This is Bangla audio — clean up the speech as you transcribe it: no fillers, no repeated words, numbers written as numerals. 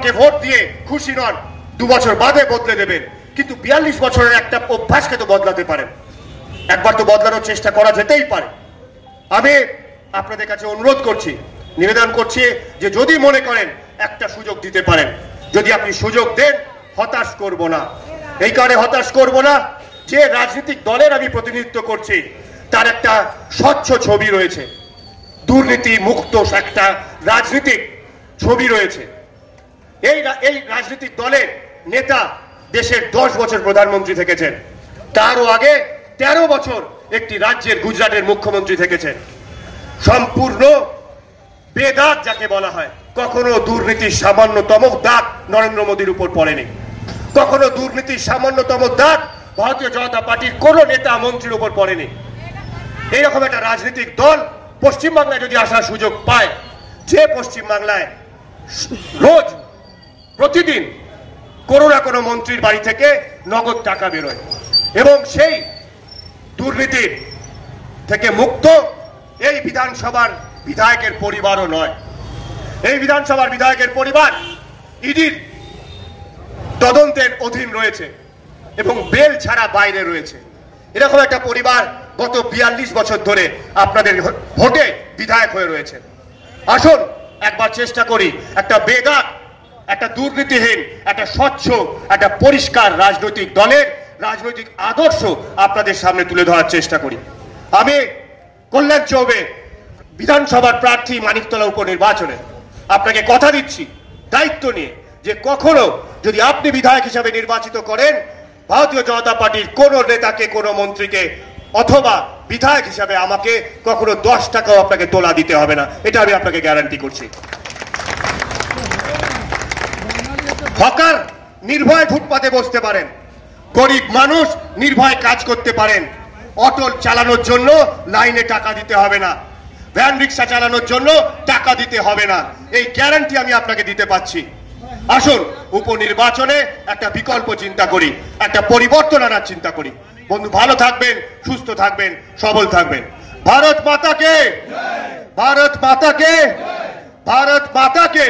আমাকে ভোট দিয়ে খুশি নন, 2 বছর বাদে বদলে দেবেন, কিন্তু 42 বছরের একটা অভ্যাসকে তো বদলাতে পারেন, একবার তো বদলানোর চেষ্টা করা যেতেই পারে। আমি আপনাদের কাছে অনুরোধ করছি, নিবেদন করছি যে যদি মনে করেন একটা সুযোগ দিতে পারেন, যদি আপনি সুযোগ দেন, হতাশ করব না। এই কারণে হতাশ করব না যে রাজনৈতিক দলের আমি প্রতিনিধিত্ব করছি তার একটা স্বচ্ছ ছবি রয়েছে, দুর্নীতি মুক্ত একটা রাজনৈতিক ছবি রয়েছে। এই রাজনৈতিক দলের নেতা দেশের 10 বছর প্রধানমন্ত্রী থেকেছেন, তারও আগে 13 বছর একটি রাজ্যের গুজরাটের মুখ্যমন্ত্রী থেকেছেন। সম্পূর্ণ বেদাগ যাকে বলা হয়, কখনো দুর্নীতির সামান্যতম দাগ নরেন্দ্র মোদীর উপর পড়েনি, কখনো দুর্নীতির সামান্যতম দাগ ভারতীয় জনতা পার্টির কোন নেতা মন্ত্রীর উপর পড়েনি। এইরকম একটা রাজনৈতিক দল পশ্চিমবাংলায় যদি আসার সুযোগ পায়, যে পশ্চিমবাংলায় রোজ প্রতিদিন কোনো না কোনো মন্ত্রীর বাড়ি থেকে নগদ টাকা বেরোয় এবং সেই দুর্নীতির থেকে মুক্ত এই বিধানসভার বিধায়কের পরিবারও নয়। এই বিধানসভার বিধায়কের পরিবার ইডির তদন্তের অধীন রয়েছে এবং বেল ছাড়া বাইরে রয়েছে। এরকম একটা পরিবার গত 42 বছর ধরে আপনাদের ভোটে বিধায়ক হয়ে রয়েছে। আসুন একবার চেষ্টা করি একটা বেদাগ, একটা দুর্নীতিহীন, একটা স্বচ্ছ, একটা পরিষ্কার রাজনৈতিক দলের রাজনৈতিক আদর্শ আপনাদের সামনে তুলে ধরার চেষ্টা করি। আমি কল্যাণ চৌবে বিধানসভার প্রার্থী মানিকতলা উপনির্বাচনে আপনাকে কথা দিচ্ছি দায়িত্ব নিয়ে যে কখনো যদি আপনি বিধায়ক হিসাবে নির্বাচিত করেন, ভারতীয় জনতা পার্টির কোন নেতাকে, কোন মন্ত্রীকে অথবা বিধায়ক হিসাবে আমাকে কখনো 10 টাকাও আপনাকে তোলা দিতে হবে না, এটা আমি আপনাকে গ্যারান্টি করছি। হকার নির্ভয়ে ফুটপাতে বসতে পারেন, গরিব মানুষ নির্ভয়ে কাজ করতে পারেন, অটো চালানোর জন্য লাইনে টাকা দিতে হবে না, ভ্যান রিক্সা চালানোর জন্য টাকা দিতে হবে না, এই গ্যারান্টি আমি আপনাকে দিতে পাচ্ছি। আসুন উপনির্বাচনে একটা বিকল্প চিন্তা করি, একটা পরিবর্তন আনার চিন্তা করি। বন্ধু ভালো থাকবেন, সুস্থ থাকবেন, সবল থাকবেন। ভারত মাতাকে, ভারত মাতাকে, ভারত মাতাকে।